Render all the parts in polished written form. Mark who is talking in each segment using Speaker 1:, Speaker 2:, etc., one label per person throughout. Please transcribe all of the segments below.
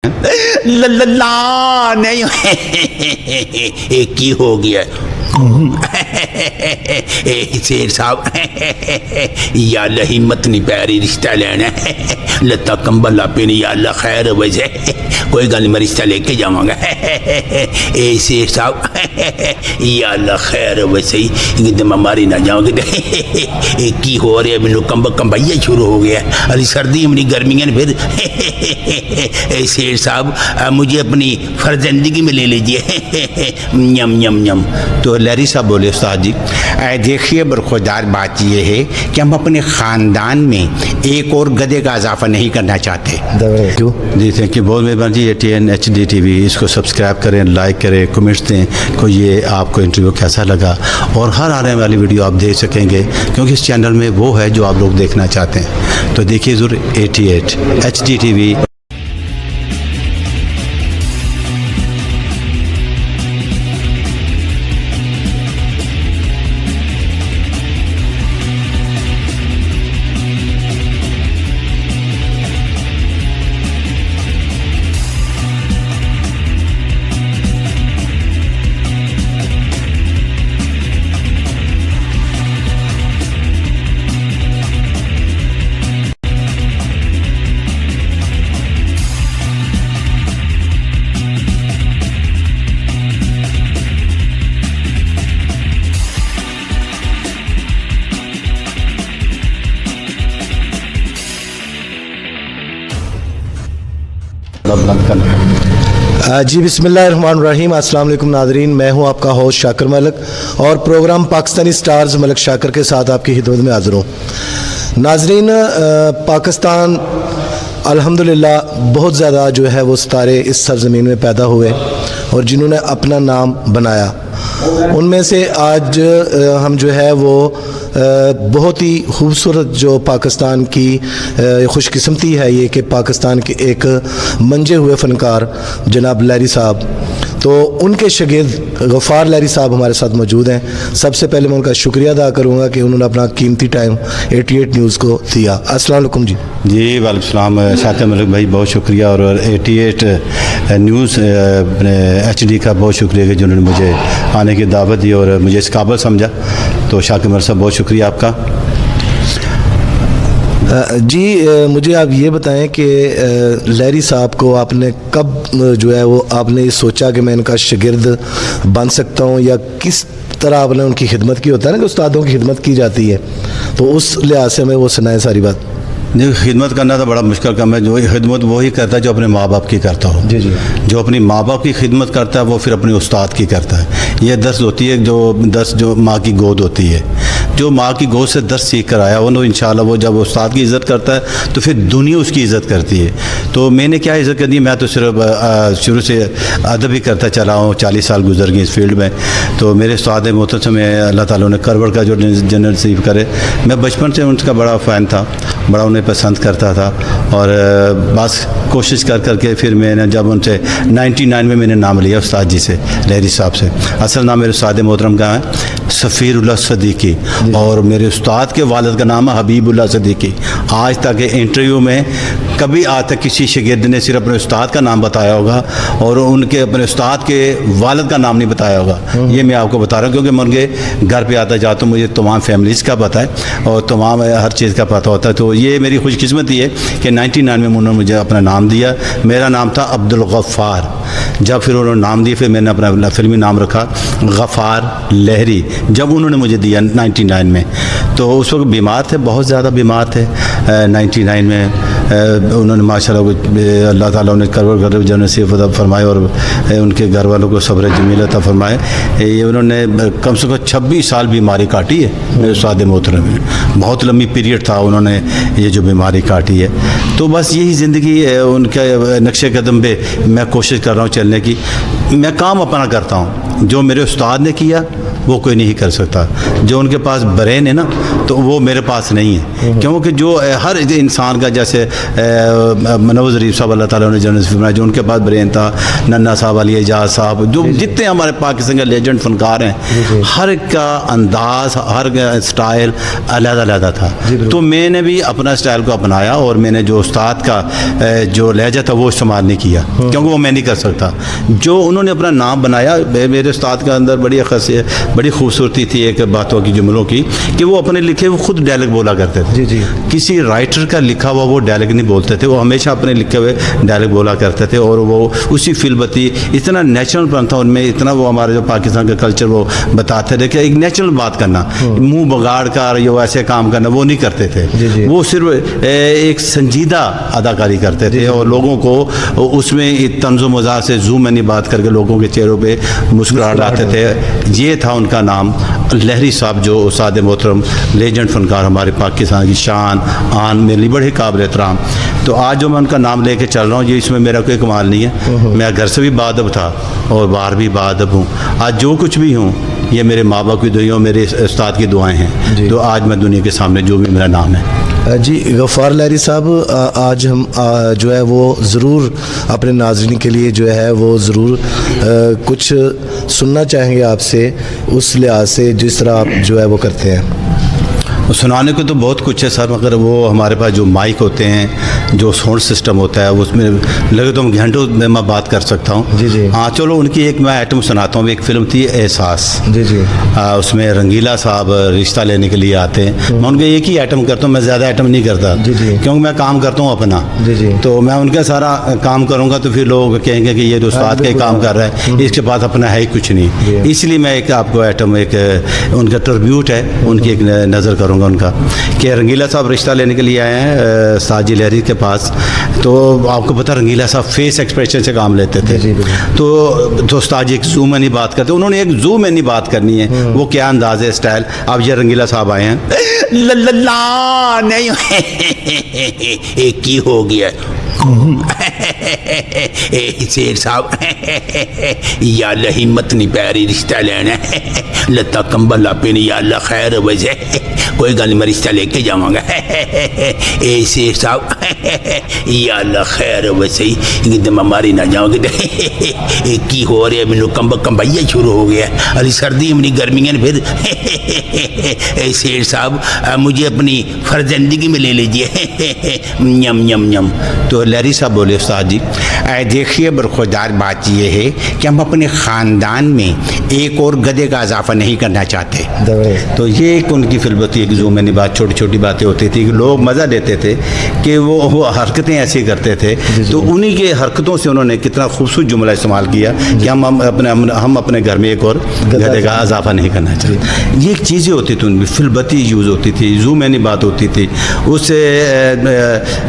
Speaker 1: ला नहीं एक ही हो गया शेर साहब या अल्लाह हिम्मत नहीं पै रही रिश्ता लेना लत्ता कंबल लापे नहीं या अल्लाह खैर वजह कोई गल नहीं मैं रिश्ता लेके जावांगा ए शेर साहब या अल्लाह खैर वैसे ही मैं मारी ना जाऊँगी एक ही हो रहा मैनू कंबाइया शुरू हो गया अरे सर्दी अपनी गर्मियाँ फिर शेर साहब मुझे अपनी फर्जंदगी में ले लीजिए यम यम यम।
Speaker 2: तो लहरी साहब बोले उस्ताद जी
Speaker 3: देखिए बरखुरदार बात यह है कि हम अपने ख़ानदान में एक और गधे का इजाफा नहीं करना चाहते।
Speaker 2: क्यों जी थैंक यू बहुत मेहरबानी जी। ATN HD TV इसको सब्सक्राइब करें, लाइक करें, कमेंट्स दें को ये आपको इंटरव्यू कैसा लगा और हर आने वाली वीडियो आप देख सकेंगे क्योंकि इस चैनल में वो है जो आप लोग देखना चाहते हैं। तो देखिए ज़रूर ATN HD TV।
Speaker 4: जी बिस्मिल्लाहिर्रहमानिर्रहीम। अस्सलाम वालेकुम नाज़रीन, मैं हूं आपका होस्ट शाकिर मलिक और प्रोग्राम पाकिस्तानी स्टार्स मलिक शाकिर के साथ आपकी खिदमत में हाज़िर हूं। नाज़रीन, पाकिस्तान अल्हम्दुलिल्लाह बहुत ज़्यादा जो है वो सितारे इस सरज़मीन में पैदा हुए और जिन्होंने अपना नाम बनाया, उनमें से आज हम जो है वो बहुत ही खूबसूरत जो पाकिस्तान की खुशकिस्मती है ये कि पाकिस्तान के एक मंजे हुए फ़नकार जनाब लहरी साहब, तो उनके शागिर्द गफ़ार लहरी साहब हमारे साथ मौजूद हैं। सबसे पहले मैं उनका शुक्रिया अदा करूँगा कि उन्होंने अपना कीमती टाइम 88 न्यूज़ को दिया। अस्सलाम वालेकुम जी।
Speaker 2: जी वालेकुम सलाम शाकिर मलिक भाई, बहुत शुक्रिया और 88 न्यूज़ HD का बहुत शुक्रिया कि जिन्होंने मुझे आने की दावत दी और मुझे इस काबिल समझा। तो शाकिर मलिक साहब बहुत शुक्रिया आपका।
Speaker 4: जी मुझे आप ये बताएं कि लहरी साहब को आपने कब जो है वो आपने ये सोचा कि मैं इनका शागिर्द बन सकता हूँ, या किस तरह आपने उनकी खिदमत की? होता है ना कि उस्तादों की खिदमत की जाती है, तो उस लिहाज से हमें वो सुनाए सारी बात।
Speaker 2: नहीं, खिदमत करना तो बड़ा मुश्किल काम है। जो खिदमत वही करता है जो अपने माँ बाप की करता हो।
Speaker 4: जी जी। जो
Speaker 2: अपनी माँ बाप की खिदमत करता है वो फिर अपने उस्ताद की करता है। ये दर्स होती है जो माँ की गोद होती है, जो माँ की गोद से दर्स सीख कर आया वो इंशाल्लाह वो जब उस्ताद की इज़्ज़त करता है तो फिर दुनिया उसकी इज़्ज़त करती है। तो मैंने क्या इज़्ज़त करनी है, मैं तो सिर्फ शुरू से अदब ही करता चला हूँ, 40 साल गुजर गए इस फील्ड में। तो मेरे उस्ताद मोहतरम में अल्लाह ताला ने करवड़ का जो जन्नत नसीब करे, मैं बचपन से उनका बड़ा फ़ैन था, बड़ा उन्हें पसंद करता था और बस कोशिश कर करके फिर मैंने जब उनसे 99 में मैंने नाम लिया उस्ताद जी से, लहरी साहब से। असल नाम मेरे उस्ताद मोहतरम का है सफ़ीरुल्लाह सदीकी और मेरे उस्ताद के वालिद का नाम है हबीबुल्लाह सदीकी। आज तक इंटरव्यू में कभी आज तक किसी शागिर्द ने सिर्फ अपने उस्ताद का नाम बताया होगा और उनके अपने उस्ताद के वालिद का नाम नहीं बताया होगा। ये मैं आपको बता रहा हूँ क्योंकि मैं उनके घर पे आता जाता हूँ, मुझे तमाम फैमिलीज़ का पता है और तमाम हर चीज़ का पता होता है। तो ये मेरी खुशकिस्मती है कि 99 में उन्होंने मुझे अपना नाम दिया। मेरा नाम था अब्दुल गफ़ार। जब फिर उन्होंने नाम दिया फिर मैंने अपना फिल्मी नाम रखा गफ़ार लहरी, जब उन्होंने मुझे दिया 99 में। तो उस वक्त बीमार थे, बहुत ज़्यादा बीमार थे 99 में। उन्होंने माशाल्लाह अल्लाह ताला उन्हें करवर जो नसीब फरमाए और उनके घर वालों को सब्र जमील अता फरमाए। ये उन्होंने कम से कम 26 साल बीमारी काटी है मेरे उस्ताद मोहतरम में, बहुत लंबी पीरियड था उन्होंने ये जो बीमारी काटी है। तो बस यही ज़िंदगी है, उनके नक्शे कदम पे मैं कोशिश कर रहा हूँ चलने की। मैं काम अपना करता हूँ, जो मेरे उस्ताद ने किया वो कोई नहीं कर सकता। जो उनके पास ब्रेन है ना, तो वो मेरे पास नहीं है, क्योंकि जो हर इंसान का, जैसे मनोज ज़रीफ साहब अल्लाह ताला ने जन्नत फरमाया, जो उनके पास ब्रेन था, नन्ना साहब, अली एजाज साहब, जो जितने हमारे पाकिस्तान के लेजेंड फनकार हैं, हर का अंदाज, हर का स्टाइल अलग-अलग था। तो मैंने भी अपना स्टाइल को अपनाया और मैंने जो उस्ताद का जो लहजा था वो इस्तेमाल नहीं किया, क्योंकि वो मैं नहीं कर सकता। जो उन्होंने अपना नाम बनाया, मेरे उस्ताद का अंदर बड़ी खासियत, बड़ी खूबसूरती थी एक बातों की, जुमलों की, कि वो अपने लिखे वो खुद डायलॉग बोला करते थे।
Speaker 4: जी।
Speaker 2: किसी राइटर का लिखा हुआ वो डायलॉग नहीं बोलते थे, वो हमेशा अपने लिखे हुए डायलॉग बोला करते थे, और वो उसी फिल्बती, इतना नेचुरल था उनमें, इतना वो हमारे जो पाकिस्तान का कल्चर वो बताते थे कि एक नेचुरल बात करना, मुंह बगाड़ कर या वैसे काम करना वो नहीं करते थे। वो सिर्फ एक संजीदा अदाकारी करते थे और लोगों को उसमें तंज़ो मज़ाक से जूम में नहीं बात करके लोगों के चेहरों पे मुस्कुराहट लाते थे। ये था उनका नाम, लहरी साहब, जो उस्ताद मोहतरम लेजेंड फनकार, हमारे पाकिस्तान की शान आन, मेरे लिए बड़े काबिल एहतराम। तो आज जो मैं उनका नाम लेके चल रहा हूँ, ये इसमें मेरा कोई कमाल नहीं है। मैं घर से भी बाअदब था और बाहर भी बाअदब हूँ। आज जो कुछ भी हूँ ये मेरे माँ बाप की दुआएं, मेरे उस्ताद की दुआएं हैं, तो आज मैं दुनिया के सामने जो भी मेरा नाम है।
Speaker 4: जी गफ़ार लहरी साहब, आज हम जो है वो ज़रूर अपने नाज़रीन के लिए जो है वो ज़रूर कुछ सुनना चाहेंगे आपसे, उस लिहाज से जिस तरह आप जो है वो करते हैं।
Speaker 2: सुनाने को तो बहुत कुछ है सर, मगर वो हमारे पास जो माइक होते हैं, जो साउंड सिस्टम होता है, उसमें लगे तो घंटों में मैं बात कर सकता हूँ।
Speaker 4: जी।
Speaker 2: हाँ, चलो उनकी एक मैं आइटम सुनाता हूँ। एक फ़िल्म थी एहसास।
Speaker 4: जी।
Speaker 2: उसमें रंगीला साहब रिश्ता लेने के लिए आते हैं। मैं उनके एक ही आइटम करता हूँ, मैं ज़्यादा आइटम नहीं करता।
Speaker 4: जी।
Speaker 2: क्योंकि मैं काम करता हूँ अपना।
Speaker 4: जी।
Speaker 2: तो मैं उनका सारा काम करूँगा तो फिर लोग कहेंगे कि ये तो उस्ताद के काम कर रहा है, इसके पास अपना है ही कुछ नहीं। इसलिए मैं एक आपको आइटम, एक उनका ट्रिब्यूट है, उनकी एक नज़र करूँगा उनका, कि रंगीला साहब रिश्ता लेने के लिए आए हैं साजी लहरी के पास। तो आपको पता, रंगीला साहब फेस एक्सप्रेशन से काम लेते थे। तो उस्ताद जी एक जूम में नहीं बात करते, उन्होंने एक जूम में नहीं बात करनी है। वो क्या अंदाज है, स्टाइल। अब ये रंगीला साहब आए हैं,
Speaker 1: ला नहीं एक ही हो गया शेर साहब या अल्लाह हिम्मत नहीं पै रही रिश्ता लेना, लत्ता कंबल लापे नहीं, या अल्लाह खैर वजह, कोई गल मैं रिश्ता लेके जाऊँगा। ए शेर साहब या अल्लाह खैर वैसे ही एकदम मारी ना जाओगे। एक ही हो रहा है, मैनू कंबाइया शुरू हो गया, अली सर्दी अपनी गर्मियाँ फिर। शेर साहब मुझे अपनी फर्जंदगी में ले लीजिए, यम यम यम।
Speaker 2: तो लहरी साहब बोले, उस्ताद जी
Speaker 3: देखिए बरखुरदार बात यह है कि हम अपने ख़ानदान में एक और गधे का इजाफा नहीं करना चाहते।
Speaker 2: तो ये एक उनकी फिल्बती एक जो मैंने बात, छोटी छोटी बातें होती थी कि लोग मज़ा लेते थे कि वो हरकतें ऐसी करते थे। तो उन्हीं के हरकतों से उन्होंने कितना खूबसूरत जुमला इस्तेमाल किया कि हम अपने घर में एक और गधे का इजाफा नहीं करना चाहते। ये एक चीज़ें होती थी उनकी, फिल्बती यूज़ होती थी, जूम मैनी बात होती थी, उससे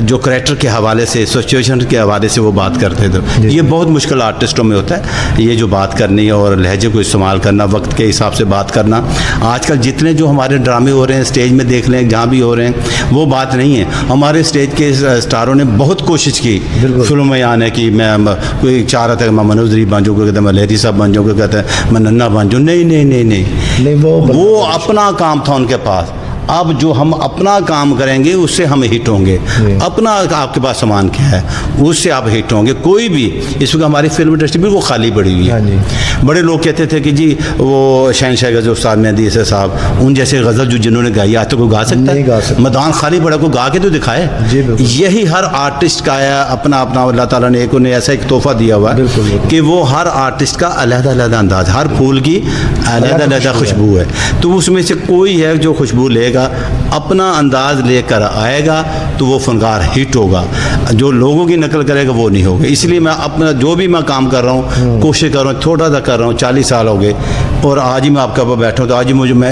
Speaker 2: जो करैक्टर के हवाले से, सिचुएशन के हवाले से वो बात करते थे। ये बहुत मुश्किल आर्टिस्टों में होता है, ये जो बात करनी और लहजे को इस्तेमाल करना, वक्त के हिसाब से बात करना। आजकल जितने जो हमारे ड्रामे हो रहे हैं, स्टेज में देख लें, जहाँ भी हो रहे हैं, वो बात नहीं है। हमारे स्टेज के स्टारों ने बहुत कोशिश की फिल्म में आने की। मैं कोई चाह रहा था मैं मनोज ज़रीफ बन जाऊँ, कहता मैं लहरी साहब बन जाऊँ, कहता है मैं नन्ना बन जाऊँ। नहीं, वो अपना काम था उनके पास। अब जो हम अपना काम करेंगे उससे हम हिट होंगे। अपना आपके पास सामान क्या है, उससे आप हिट होंगे। कोई भी इस वक्त हमारी फिल्म इंडस्ट्री भी वो खाली पड़ी हुई है। बड़े लोग कहते थे कि जी वो शहनशाह गज़ल उस्ताद मेहंदी ऐसे साहब, उन जैसे गज़ल जो जिन्होंने गाई, आज तो कोई गा सकता है? मैदान खाली पड़ा, को गा के तो दिखाए। यही हर आर्टिस्ट का है, अपना अपना अल्लाह ताला ने एक उन्हें ऐसा एक तोहफा दिया हुआ है कि वो हर आर्टिस्ट का अलग-अलग अंदाज, हर फूल की अलग-अलग खुशबू है। तो उसमें से कोई है जो खुशबू लेगा, अपना अंदाज लेकर आएगा तो वो फनकार हिट होगा। जो लोगों की नकल करेगा वो नहीं होगा। इसलिए मैं अपना जो भी मैं काम कर रहा हूँ, कोशिश कर रहा हूँ, थोड़ा सा कर रहा हूँ। 40 साल हो गए और आज ही मैं आपके ऊपर बैठा हूँ, तो आज ही मुझे मैं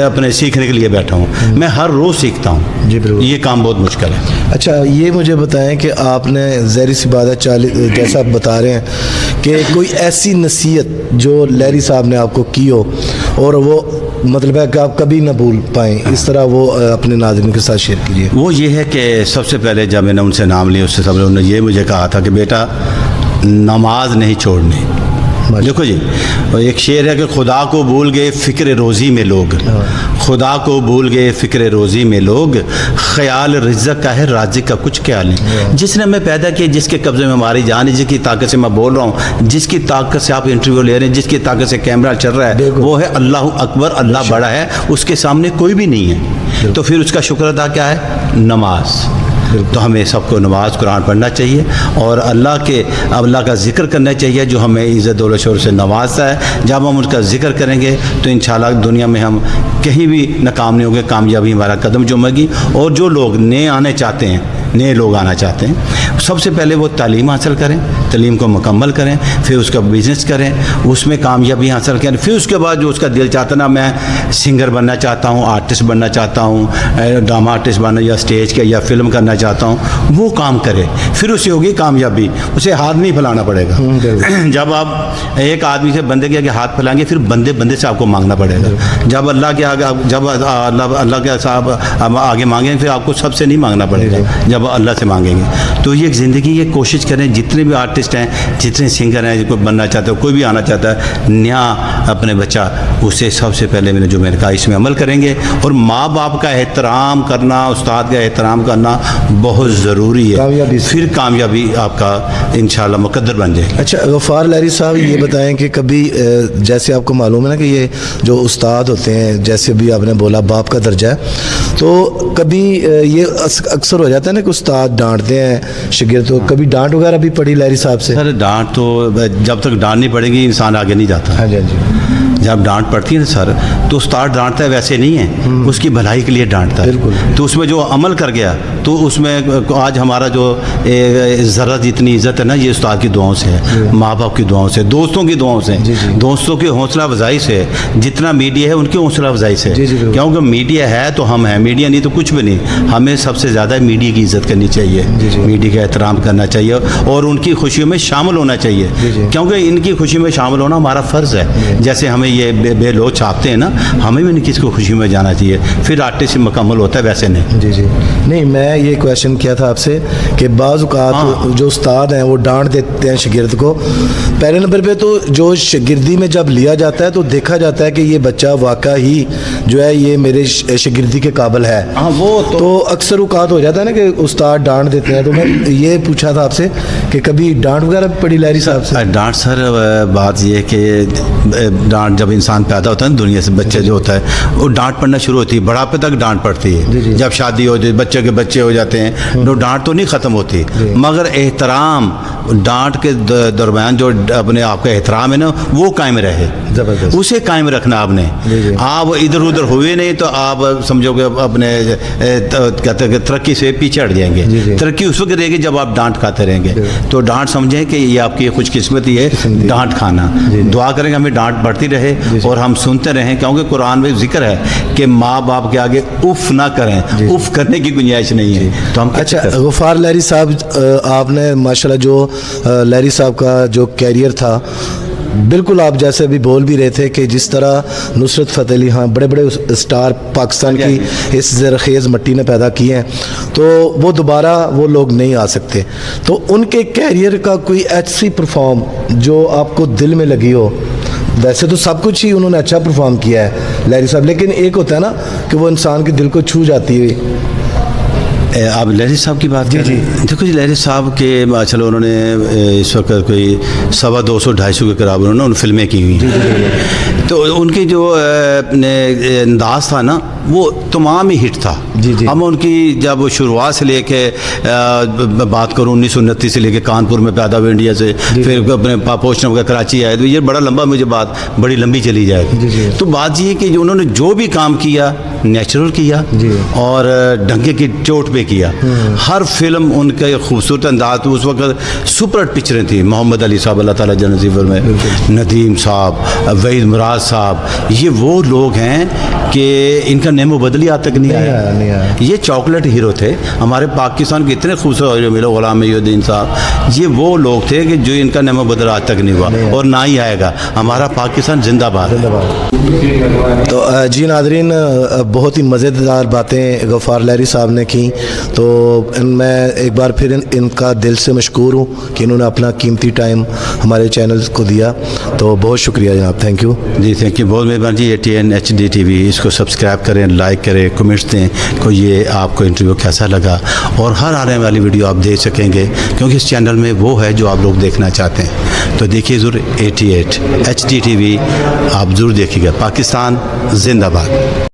Speaker 2: अपने सीखने के लिए बैठा हूँ। मैं हर रोज़ सीखता हूँ। जी बिल्कुल, ये काम बहुत मुश्किल है।
Speaker 4: अच्छा, ये मुझे बताएं कि आपने ज़ाहिर सी बात है 40 जैसा आप बता रहे हैं कि कोई ऐसी नसीहत जो लहरी साहब ने आपको की हो और वो मतलब है कि आप कभी ना भूल पाएँ, इस तरह वो अपने नाज़रीन के साथ शेयर कीजिए।
Speaker 2: वो ये है कि सबसे पहले जब मैंने उनसे नाम लिया, उससे सबसे उन्होंने ये मुझे कहा था कि बेटा नमाज नहीं छोड़नी। देखो जी, एक शेर है कि खुदा को भूल गए फ़िक्र रोज़ी में लोग, खुदा को भूल गए फ़िक्र रोज़ी में लोग, ख्याल रिज़्क़ का है राज़िक़ का कुछ ख्याल नहीं। जिसने हमें पैदा किया, जिसके कब्ज़े में हमारी जान है, जिसकी ताकत से मैं बोल रहा हूँ, जिसकी ताकत से आप इंटरव्यू ले रहे हैं, जिसकी ताकत से कैमरा चल रहा है, वो है अल्लाह अकबर, अल्लाह बड़ा है, उसके सामने कोई भी नहीं है। तो फिर उसका शुक्र अदा क्या है? नमाज। तो हमें सबको नमाज कुरान पढ़ना चाहिए और अल्लाह का ज़िक्र करना चाहिए जो हमें इज़्ज़त दौलत शोहरत से नवाजता है। जब हम उसका ज़िक्र करेंगे तो इंशाल्लाह दुनिया में हम कहीं भी नाकाम नहीं होंगे, कामयाबी हमारा कदम चूमेगी। और जो लोग नए आने चाहते हैं, नए लोग आना चाहते हैं, सबसे पहले वो तालीम हासिल करें, तालीम को मुकम्मल करें, फिर उसका बिज़नेस करें, उसमें कामयाबी हासिल करें। फिर उसके बाद जो उसका दिल चाहता ना, मैं सिंगर बनना चाहता हूँ, आर्टिस्ट बनना चाहता हूँ, ड्रामा आर्टिस्ट बनना या स्टेज का या फिल्म करना चाहता हूँ, वो काम करे, फिर उसे होगी कामयाबी। उसे हाथ नहीं फैलाना पड़ेगा। जब आप एक आदमी से बंदे के आगे हाथ फैलाएंगे, फिर बंदे से आपको मांगना पड़ेगा। जब अल्लाह के आगे, जब अल्लाह के साहब आगे मांगेंगे, फिर आपको सबसे नहीं मांगना पड़ेगा, जब अल्लाह से मांगेंगे। तो ये ज़िंदगी, ये कोशिश करें, जितने भी आर्टिस्ट हैं, जितने सिंगर हैं, जिनको बनना चाहते हो, कोई भी आना चाहता है नया अपने बच्चा, उसे सबसे पहले मैंने कहा इसमें अमल करेंगे। और माँ बाप का एहतराम करना, उस्ताद का एहतराम करना बहुत ज़रूरी है, फिर कामयाबी आपका इंशाल्लाह मुकद्दर बन जाएगी।
Speaker 4: अच्छा गफ़ार लहरी साहब, ये बताएं कि कभी जैसे आपको मालूम है ना कि ये जो उस्ताद होते हैं, जैसे भी आपने बोला बाप का दर्जा है, तो कभी ये अक्सर हो जाता है ना कि उस्ताद डांटते हैं शागिर्द को। कभी डांट वगैरह भी पड़ी लहरी साहब से?
Speaker 2: सर डांट तो जब तक डांट नहीं पड़ेगी इंसान आगे नहीं जाता।
Speaker 4: हाँ जी, हाँ जी।
Speaker 2: जब डांट पड़ती है ना सर, तो उस्ताद डांटता है वैसे नहीं है, उसकी भलाई के लिए डांटता है।
Speaker 4: बिल्कुल।
Speaker 2: तो उसमें जो अमल कर गया, तो उसमें आज हमारा जो ज़रा जितनी इज़्ज़त है ना, ये उस्ताद की दुआओं से है, माँ बाप की दुआओं से, दोस्तों की दुआओं से, दोस्तों की हौसला अफजाई से, जितना मीडिया है उनकी हौसला अफजाई से। क्योंकि मीडिया है तो हम हैं, मीडिया नहीं तो कुछ भी नहीं। हमें सबसे ज़्यादा मीडिया की इज़्ज़त करनी चाहिए, मीडिया का एहतराम करना चाहिए और उनकी खुशियों में शामिल होना चाहिए, क्योंकि इनकी खुशी में शामिल होना हमारा फ़र्ज़ है। जैसे हमें ये बेलोग छापते हैं ना, हमें भी इनकी इसको खुशी में जाना चाहिए, फिर आर्टिस्ट मुकम्मल होता है, वैसे नहीं।
Speaker 4: जी। नहीं, मैं ये क्वेश्चन किया था आपसे कि बाज़ औक़ात जो उस्ताद हैं वो डांट देते हैं शागिर्द को। पहले नंबर पे तो जो शागिर्दी में जब लिया जाता है तो देखा जाता है कि ये बच्चा वाक़ई ही जो है ये मेरे शागिर्दी के काबिल है।
Speaker 2: हाँ, वो
Speaker 4: तो अक्सर औक़ात हो जाता है ना कि उस्ताद डांट देते हैं। तो मैं ये पूछा था आपसे कि कभी डांट वगैरह पड़ी लहरी साहब से?
Speaker 2: डांट सर, बात ये है कि डांट जब इंसान पैदा होता है ना, दुनिया से बच्चे जो होता है, वो डांट पड़ना शुरू होती है, बुढ़ापे तक डांट पड़ती है। जब शादी हो जाती है, बच्चे के बच्चे हो जाते हैं, तो डांट तो नहीं ख़त्म होती, मगर एहतराम, डांट के दरमियान जो अपने आपका एहतराम है ना, वो कायम रहे, उसे कायम रखना आपने। आप इधर उधर हुए नहीं तो आप समझोगे अपने कहते हैं तरक्की से पीछे हट जाएंगे। तरक्की उस वक्त रहेगी जब आप डांट खाते रहेंगे। तो डांट समझें कि ये आपकी खुशकिस्मती है, डांट खाना। दुआ करेंगे हमें डांट बढ़ती रहे और हम सुनते रहें, क्योंकि कुरान में जिक्र है कि माँ बाप के आगे उफ ना करें, उफ करने की गुंजाइश नहीं है। तो हम
Speaker 4: अच्छा गफ़ार लहरी साहब, आपने माशाल्लाह जो लहरी साहब का जो कैरियर था, बिल्कुल आप जैसे अभी बोल भी रहे थे कि जिस तरह नुसरत फ़तेह अली खान बड़े बड़े स्टार पाकिस्तान की इस ज़रख़ेज़ मिट्टी ने पैदा किए हैं, तो वो दोबारा वो लोग नहीं आ सकते। तो उनके कैरियर का कोई ऐसी परफॉर्म जो आपको दिल में लगी हो? वैसे तो सब कुछ ही उन्होंने अच्छा परफॉर्म किया है लहरी साहब, लेकिन एक होता है ना कि वो इंसान के दिल को छू जाती है।
Speaker 2: आप लहरी साहब की बात जी। देखो जी, लहरी साहब के चलो उन्होंने इस वक्त कोई 125-250 के करीब उन्होंने फिल्में की हुई, तो उनकी जो अंदाज था ना, वो तमाम ही हिट था। हम उनकी जब शुरुआत से लेके बात करूँ 1929 से लेके कानपुर में पैदा हुए इंडिया से, फिर अपने पोस्टन वगैरह कराची आए, तो ये बड़ा लंबा, मुझे बात बड़ी लंबी चली जाएगी। तो बात ये है कि उन्होंने जो भी काम किया नेचुरल किया और डंके की चोट पे किया। हर फिल्म उनका खूबसूरत अंदाज, उस वक्त सुपर हिट पिक्चरें थी। मोहम्मद अली साहब, अल्लाह ताला जन्नत नसीब फरमाए, नदीम साहब, वहीद मुराद साहब, ये वो लोग हैं कि इनका नेमो बदली आज तक नहीं आया। ये चॉकलेट हीरो थे हमारे पाकिस्तान के, इतने खूबसूरत हीरो मिले, गुलाम मोहद्दीन साहब, ये वो लोग थे कि जो इनका नेमो बदल आज तक नहीं हुआ और ना ही आएगा। हमारा पाकिस्तान जिंदाबाद।
Speaker 4: तो जी नादरीन, बहुत ही मज़ेदार बातें गफ़ार लहरी साहब ने की। तो मैं एक बार फिर इनका दिल से मशकूर हूँ कि इन्होंने अपना कीमती टाइम हमारे चैनल को दिया। तो बहुत शुक्रिया जनाब, थैंक यू
Speaker 2: जी, थैंक यू, बहुत मेहरबानी जी। ATN HD TV इसको सब्सक्राइब करें, लाइक करें, कमेंट्स दें को ये आपको इंटरव्यू कैसा लगा, और हर आने वाली वीडियो आप देख सकेंगे क्योंकि इस चैनल में वो है जो आप लोग देखना चाहते हैं। तो देखिए ज़रूर 88 HD TV आप ज़रूर देखिएगा। पाकिस्तान जिंदाबाद।